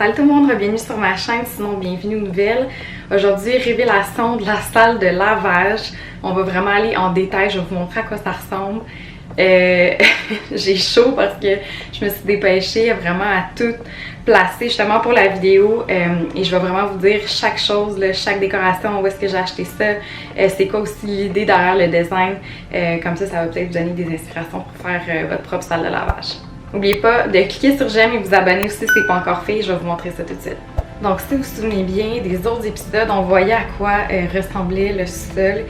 Salut tout le monde, bienvenue sur ma chaîne, sinon bienvenue aux nouvelles. Aujourd'hui, révélation de la salle de lavage. On va vraiment aller en détail, je vais vous montrer à quoi ça ressemble. J'ai chaud parce que je me suis dépêchée vraiment à tout placer justement pour la vidéo et je vais vraiment vous dire chaque chose, là, chaque décoration, où est-ce que j'ai acheté ça, c'est quoi aussi l'idée derrière le design. Comme ça va peut-être vous donner des inspirations pour faire votre propre salle de lavage. N'oubliez pas de cliquer sur j'aime et vous abonner aussi si ce n'est pas encore fait, je vais vous montrer ça tout de suite. Donc si vous vous souvenez bien des autres épisodes, on voyait à quoi ressemblait le sol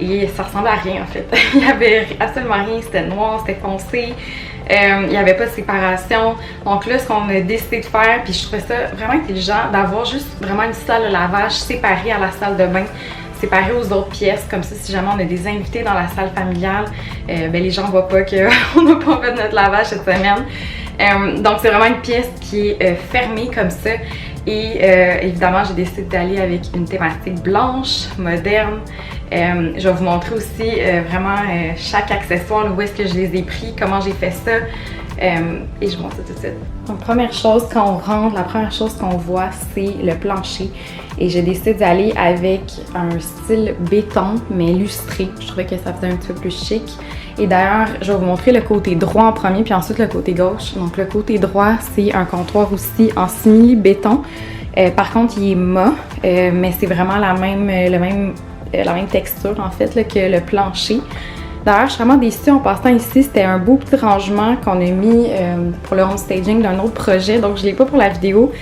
et ça ressemblait à rien en fait. Il n'y avait absolument rien, c'était noir, c'était foncé, il n'y avait pas de séparation. Donc là ce qu'on a décidé de faire, puis je trouvais ça vraiment intelligent, d'avoir juste vraiment une salle de lavage séparée à la salle de bain, séparée aux autres pièces, comme ça si jamais on a des invités dans la salle familiale, ben les gens ne voient pas qu'on n'a pas fait notre lavage cette semaine. Donc c'est vraiment une pièce qui est fermée comme ça et évidemment j'ai décidé d'aller avec une thématique blanche, moderne. Je vais vous montrer aussi vraiment chaque accessoire, où est-ce que je les ai pris, comment j'ai fait ça et je vous montre ça tout de suite. Donc première chose, quand on rentre, la première chose qu'on voit c'est le plancher et j'ai décidé d'aller avec un style béton mais lustré. Je trouvais que ça faisait un petit peu plus chic. Et d'ailleurs, je vais vous montrer le côté droit en premier puis ensuite le côté gauche. Donc le côté droit, c'est un comptoir aussi en simili-béton. Par contre, il est mat, mais c'est vraiment la même texture en fait là, que le plancher. D'ailleurs, je suis vraiment déçue en passant ici. C'était un beau petit rangement qu'on a mis pour le home staging d'un autre projet. Donc, je ne l'ai pas pour la vidéo.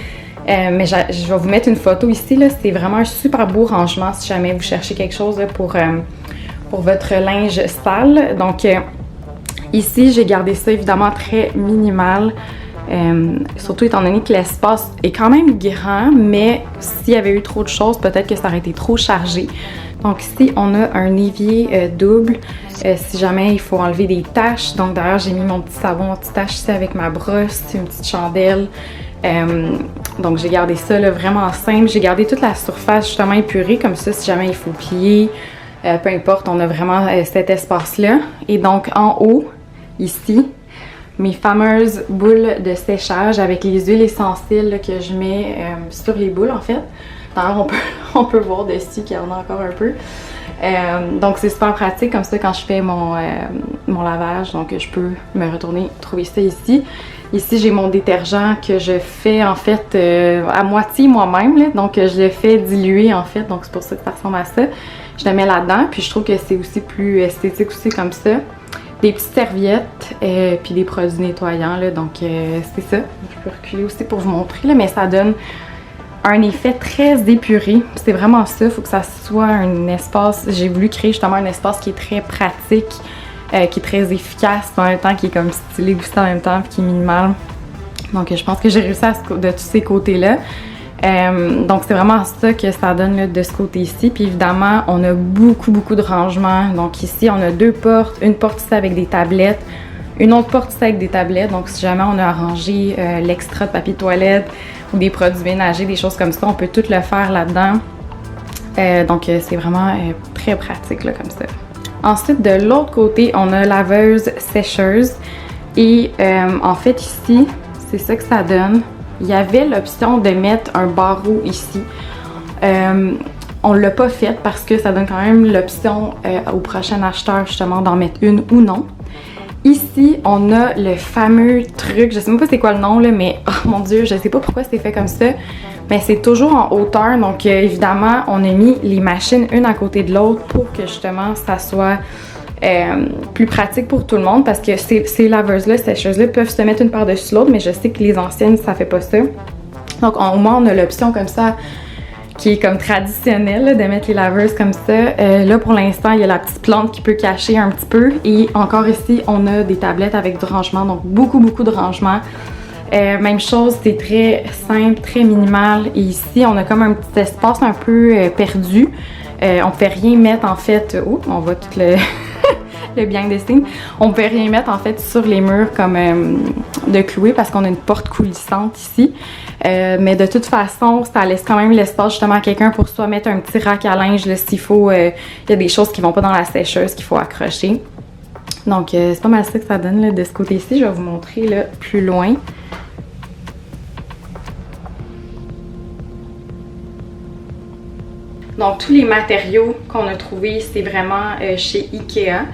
Mais je vais vous mettre une photo ici. C'est vraiment un super beau rangement si jamais vous cherchez quelque chose là, pour votre linge sale. Donc, ici, j'ai gardé ça évidemment très minimal. Surtout étant donné que l'espace est quand même grand, mais s'il y avait eu trop de choses, peut-être que ça aurait été trop chargé. Donc ici, on a un évier double, si jamais il faut enlever des taches. Donc d'ailleurs, j'ai mis mon petit savon anti-tache ici avec ma brosse, une petite chandelle. Donc j'ai gardé ça là, vraiment simple. J'ai gardé toute la surface justement épurée, comme ça, si jamais il faut plier, peu importe, on a vraiment cet espace-là. Et donc en haut, ici, mes fameuses boules de séchage avec les huiles essentielles là, que je mets sur les boules en fait. D'ailleurs, on peut voir dessus qu'il y en a encore un peu. Donc c'est super pratique comme ça quand je fais mon lavage. Donc je peux me retourner trouver ça ici. Ici j'ai mon détergent que je fais en fait à moitié moi-même. Donc je le fais diluer en fait. Donc c'est pour ça que ça ressemble à ça. Je le mets là-dedans. Puis je trouve que c'est aussi plus esthétique aussi comme ça. Des petites serviettes puis des produits nettoyants là, donc c'est ça. Je peux reculer aussi pour vous montrer là, mais ça donne un effet très épuré. C'est vraiment ça, il faut que ça soit un espace, j'ai voulu créer justement un espace qui est très pratique, qui est très efficace, en même temps qui est comme stylé aussi en même temps, puis qui est minimal. Donc je pense que j'ai réussi de tous ces côtés-là. Donc c'est vraiment ça que ça donne là, de ce côté-ci. Puis évidemment, on a beaucoup de rangements. Donc ici, on a deux portes. Une porte ici avec des tablettes. Une autre porte ici avec des tablettes. Donc si jamais on a arrangé l'extra de papier toilette ou des produits ménagers, des choses comme ça, on peut tout le faire là-dedans. Donc c'est vraiment très pratique là, comme ça. Ensuite, de l'autre côté, on a laveuse sécheuse. Et en fait ici, c'est ça que ça donne. Il y avait l'option de mettre un barreau ici. On ne l'a pas fait parce que ça donne quand même l'option au prochain acheteur justement d'en mettre une ou non. Ici, on a le fameux truc, je sais même pas c'est quoi le nom là, mais oh mon dieu, je sais pas pourquoi c'est fait comme ça. Mais c'est toujours en hauteur, donc évidemment, on a mis les machines une à côté de l'autre pour que justement ça soit plus pratique pour tout le monde parce que ces laveuses-là, sécheuses-là peuvent se mettre une par-dessus l'autre, mais je sais que les anciennes, ça fait pas ça. Donc au moins, on a l'option comme ça qui est comme traditionnelle là, de mettre les laveuses comme ça. Là, pour l'instant, il y a la petite plante qui peut cacher un petit peu. Et encore ici, on a des tablettes avec du rangement, donc beaucoup de rangement. Même chose, c'est très simple, très minimal. Et ici, on a comme un petit espace un peu perdu. On ne peut rien mettre en fait. Oh, on voit tout le behind the scenes. On ne peut rien mettre en fait sur les murs comme de clouer parce qu'on a une porte coulissante ici. Mais de toute façon, ça laisse quand même l'espace justement à quelqu'un pour soit mettre un petit rack à linge s'il faut. Il y a des choses qui ne vont pas dans la sécheuse qu'il faut accrocher. Donc c'est pas mal ça que ça donne là, de ce côté-ci. Je vais vous montrer là, plus loin. Donc tous les matériaux qu'on a trouvés, c'est vraiment chez Ikea.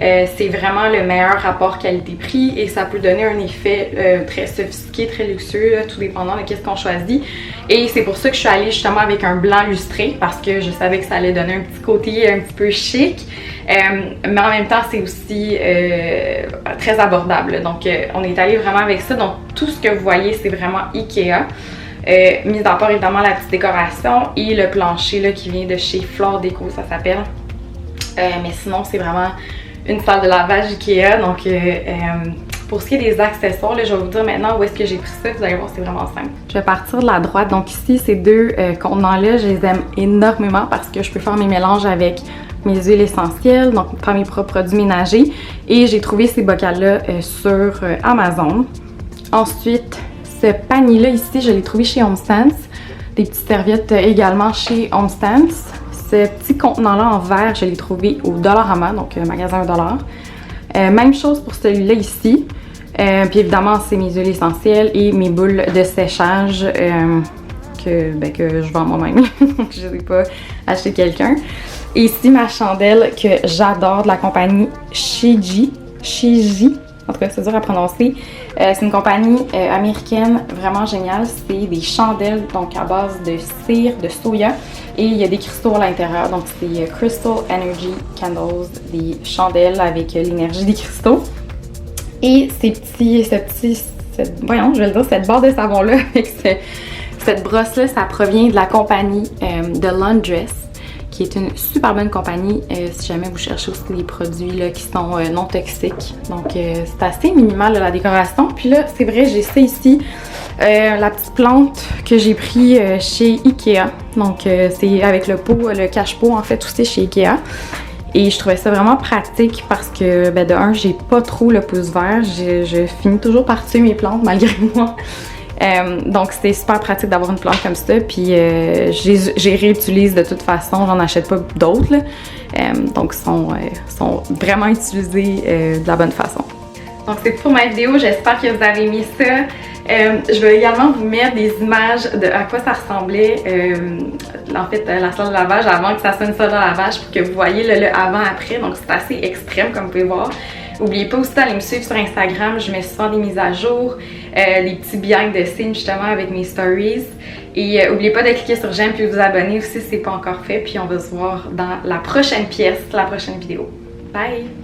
C'est vraiment le meilleur rapport qualité-prix et ça peut donner un effet très sophistiqué, très luxueux, tout dépendant de qu'est-ce qu'on choisit. Et c'est pour ça que je suis allée justement avec un blanc lustré parce que je savais que ça allait donner un petit côté un petit peu chic. Mais en même temps, c'est aussi très abordable. Donc, on est allé vraiment avec ça. Donc, tout ce que vous voyez, c'est vraiment Ikea. Mis à part évidemment la petite décoration et le plancher là, qui vient de chez Flore Déco, ça s'appelle. Mais sinon, c'est vraiment une salle de lavage Ikea. Donc, pour ce qui est des accessoires, là, je vais vous dire maintenant où est-ce que j'ai pris ça. Vous allez voir, c'est vraiment simple. Je vais partir de la droite. Donc ici, ces deux contenants-là, je les aime énormément parce que je peux faire mes mélanges avec mes huiles essentielles, donc faire mes propres produits ménagers. Et j'ai trouvé ces bocals-là sur Amazon. Ensuite, ce panier-là ici, je l'ai trouvé chez HomeSense. Des petites serviettes également chez HomeSense. Ce petit contenant-là en verre, je l'ai trouvé au Dollarama, donc magasin $1. Même chose pour celui-là ici. Puis évidemment, c'est mes huiles essentielles et mes boules de séchage que je vends moi-même. Donc je ne vais pas acheter quelqu'un. Et ici, ma chandelle que j'adore de la compagnie Shiji. En tout cas, c'est dur à prononcer. C'est une compagnie américaine vraiment géniale. C'est des chandelles donc à base de cire de soya et il y a des cristaux à l'intérieur. Donc c'est Crystal Energy Candles, des chandelles avec l'énergie des cristaux. Et cette barre de savon là avec cette brosse là, ça provient de la compagnie de Laundress, qui est une super bonne compagnie si jamais vous cherchez aussi des produits là, qui sont non toxiques. Donc c'est assez minimal là, la décoration. Puis là, c'est vrai, j'ai ça ici, la petite plante que j'ai pris chez Ikea. Donc c'est avec le pot, le cache-pot en fait aussi chez Ikea. Et je trouvais ça vraiment pratique parce que de un, j'ai pas trop le pouce vert. Je finis toujours par tuer mes plantes malgré moi. Donc c'était super pratique d'avoir une plante comme ça, puis j'ai réutilise de toute façon, j'en achète pas d'autres, donc sont vraiment utilisés de la bonne façon. Donc c'est tout pour ma vidéo, j'espère que vous avez aimé ça. Je vais également vous mettre des images de à quoi ça ressemblait, en fait la salle de lavage avant que ça soit une salle de lavage pour que vous voyez le avant-après, donc c'est assez extrême comme vous pouvez voir. N'oubliez pas aussi d'aller me suivre sur Instagram, je mets souvent des mises à jour, des petits behind the scenes justement avec mes stories. Et n'oubliez pas de cliquer sur j'aime puis vous abonner aussi si ce n'est pas encore fait. Puis on va se voir dans la prochaine pièce, la prochaine vidéo. Bye!